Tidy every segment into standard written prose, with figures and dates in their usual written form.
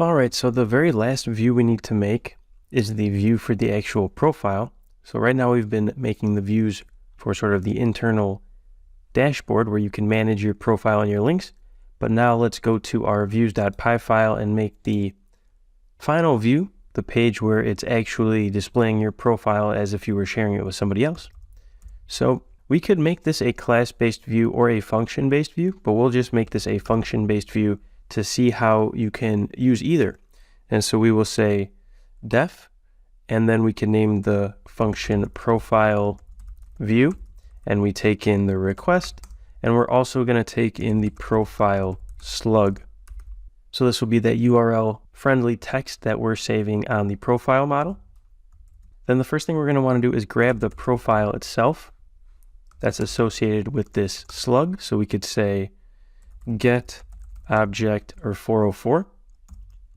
All right, so the very last view we need to make is the view for the actual profile. So right now we've been making the views for sort of the internal dashboard where you can manage your profile and your links. But now let's go to our views.py file and make the final view, the page where it's actually displaying your profile as if you were sharing it with somebody else. So we could make this a class-based view or a function-based view, but we'll just make this a function-based view to see how you can use either. And so we will say def, and then we can name the function profile view, and we take in the request, and we're also going to take in the profile slug. So this will be that URL friendly text that we're saving on the profile model. Then the first thing we're going to want to do is grab the profile itself that's associated with this slug. So we could say get object or 404,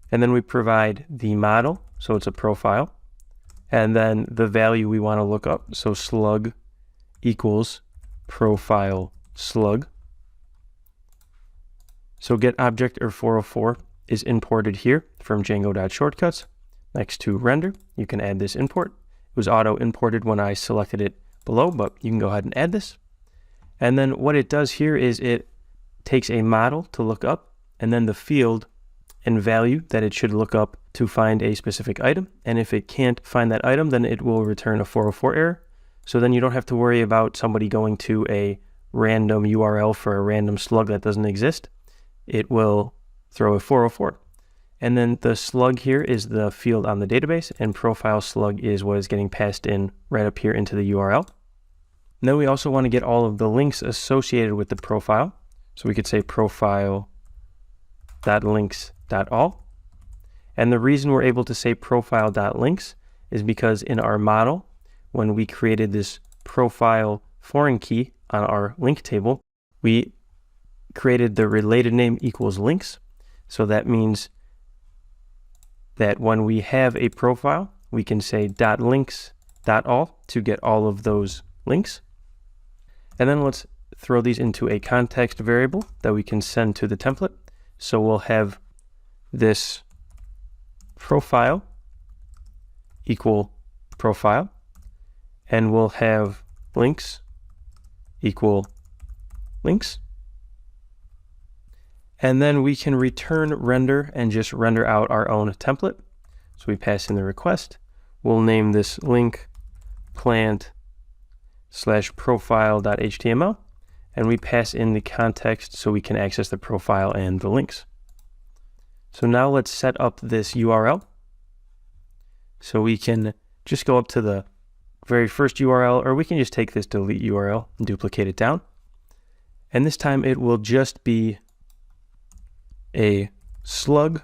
and then we provide the model, so it's a profile, and then the value we want to look up, so slug equals profile slug. So get object or 404 is imported here from Django.shortcuts next to render. You can add this import. It was auto imported when I selected it below, but you can go ahead and add this. And then what it does here is it takes a model to look up, and then the field and value that it should look up to find a specific item. And if it can't find that item, then it will return a 404 error. So then you don't have to worry about somebody going to a random URL for a random slug that doesn't exist. It will throw a 404. And then the slug here is the field on the database, and profile slug is what is getting passed in right up here into the URL. And then we also want to get all of the links associated with the profile. So we could say profile.links.all. And the reason we're able to say profile.links is because in our model, when we created this profile foreign key on our link table, we created the related name equals links. So that means that when we have a profile, we can say .links.all to get all of those links. And then let's throw these into a context variable that we can send to the template. So we'll have this profile equal profile, and we'll have links equal links. And then we can return render and just render out our own template. So we pass in the request. We'll name this link plant/profile.html, and we pass in the context so we can access the profile and the links. So now let's set up this URL. So we can just go up to the very first URL, or we can just take this delete URL and duplicate it down. And this time it will just be a slug,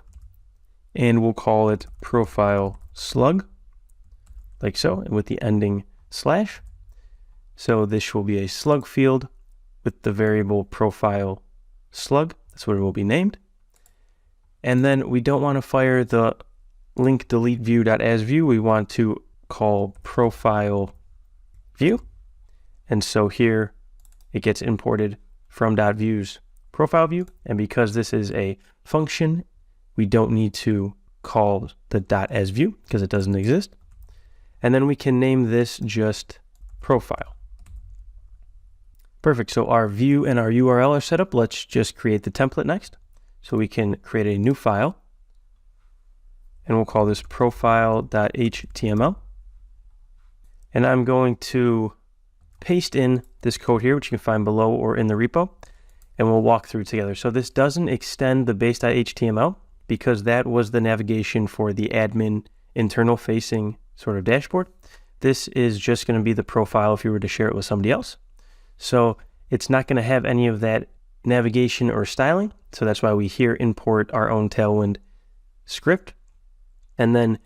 and we'll call it profile slug, like so, and with the ending slash. So this will be a slug field with the variable profile slug. That's what it will be named. And then we don't want to fire the link delete view.asView. We want to call profile view. And so here it gets imported from .views profile view. And because this is a function, we don't need to call the .asView because it doesn't exist. And then we can name this just profile. Perfect. So our view and our URL are set up. Let's just create the template next. So we can create a new file, and we'll call this profile.html. And I'm going to paste in this code here, which you can find below or in the repo, and we'll walk through together. So this doesn't extend the base.html because that was the navigation for the admin internal facing sort of dashboard. This is just going to be the profile if you were to share it with somebody else. So it's not going to have any of that navigation or styling. So that's why we here import our own Tailwind script. And then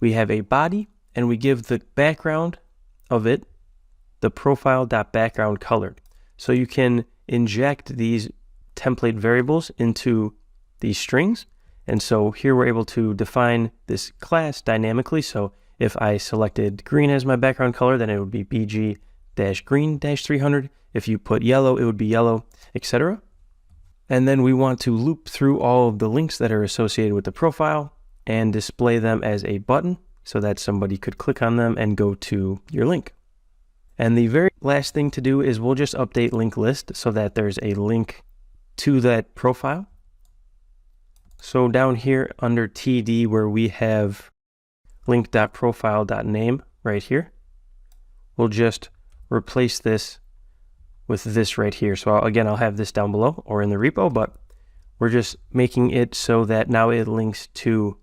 we have a body, and we give the background of it the profile.background color. So you can inject these template variables into these strings. And so here we're able to define this class dynamically. So if I selected green as my background color, then it would be BG-green-300. If you put yellow, it would be yellow, etc. And then we want to loop through all of the links that are associated with the profile and display them as a button so that somebody could click on them and go to your link. And the very last thing to do is we'll just update link list so that there's a link to that profile. So down here under TD where we have link.profile.name right here, we'll just replace this with this right here. So again, I'll have this down below or in the repo, but we're just making it so that now it links to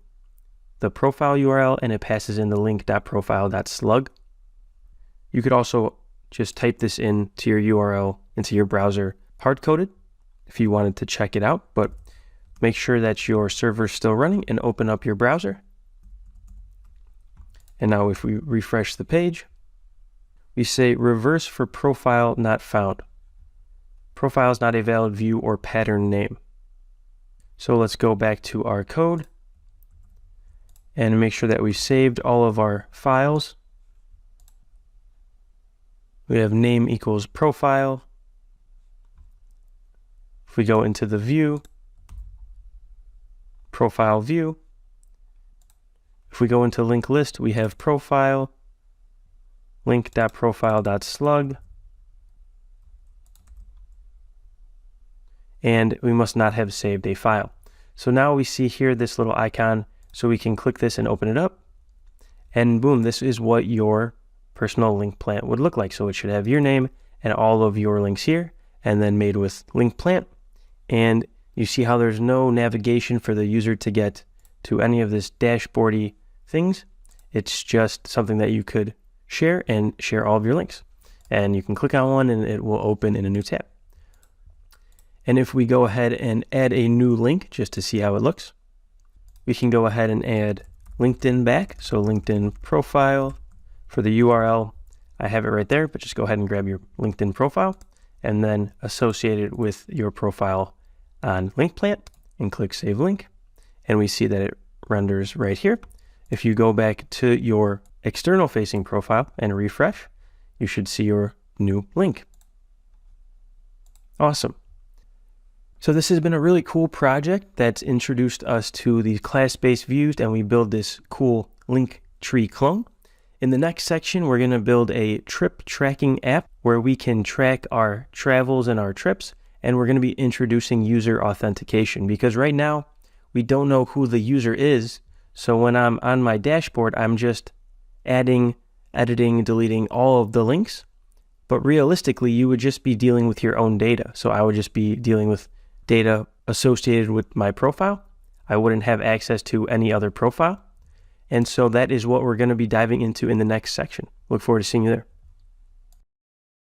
the profile URL and it passes in the link.profile.slug. You could also just type this into your URL into your browser hard-coded if you wanted to check it out, but make sure that your server is still running and open up your browser. And now if we refresh the page, we say reverse for profile not found. Profile is not a valid view or pattern name. So let's go back to our code and make sure that we saved all of our files. We have name equals profile. If we go into the view, profile view. If we go into link list, we have profile, link.profile.slug, and we must not have saved a file. So now we see here this little icon, so we can click this and open it up, and boom, this is what your personal link plant would look like. So it should have your name and all of your links here, and then made with link plant. And you see how there's no navigation for the user to get to any of this dashboardy things. It's just something that you could share and share all of your links. And you can click on one and it will open in a new tab. And if we go ahead and add a new link just to see how it looks, we can go ahead and add LinkedIn back. So LinkedIn profile for the URL, I have it right there, but just go ahead and grab your LinkedIn profile and then associate it with your profile on link plant and click save link. And we see that it renders right here. If you go back to your external facing profile and refresh, you should see your new link. Awesome. So this has been a really cool project that's introduced us to these class-based views, and we build this cool link tree clone. In the next section, we're going to build a trip tracking app where we can track our travels and our trips, and we're going to be introducing user authentication because right now we don't know who the user is. So when I'm on my dashboard, I'm just adding, editing, deleting all of the links. But realistically, you would just be dealing with your own data. So I would just be dealing with data associated with my profile. I wouldn't have access to any other profile. And so that is what we're going to be diving into in the next section. Look forward to seeing you there.